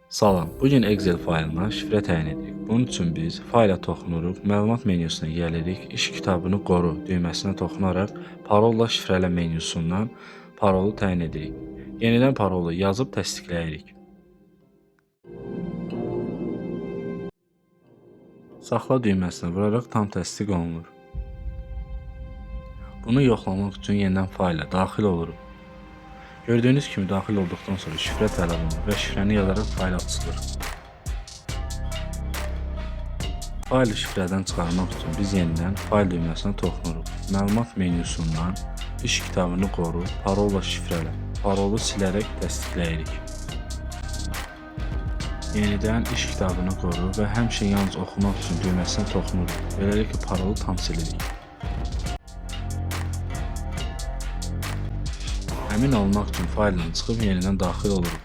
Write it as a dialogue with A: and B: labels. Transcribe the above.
A: Salam, bugün Excel faylına şifrə təyin edirik. Bunun üçün biz fayla toxunuruq, məlumat menyusuna gəlirik, iş kitabını qoru düyməsinə toxunaraq parolla şifrələ menyusundan parolu təyin edirik. Yenidən parolu yazıb təsdiqləyirik. Saxla düyməsinə vuraraq tam təsdiq olunur. Bunu yoxlamaq üçün yenidən fayla daxil oluruq. Gördüyünüz kimi daxil olduqdan sonra şifrə tələb olunur və şifrəni yazaraq fayl açılır. Faylı şifrədən çıxarmaq üçün biz yenidən fayl düyməsinə toxunuruq. Məlumat menyusundan iş kitabını qoru, parolla şifrələ. Parolu silərək təsdiqləyirik. Yenidən iş kitabını qoru və həmişə yalnız oxumaq üçün düyməsinə toxunuruq. Beləliklə parolu tam silirik. Əmin olmaq üçün fayldan çıxıb yenidən daxil oluruq.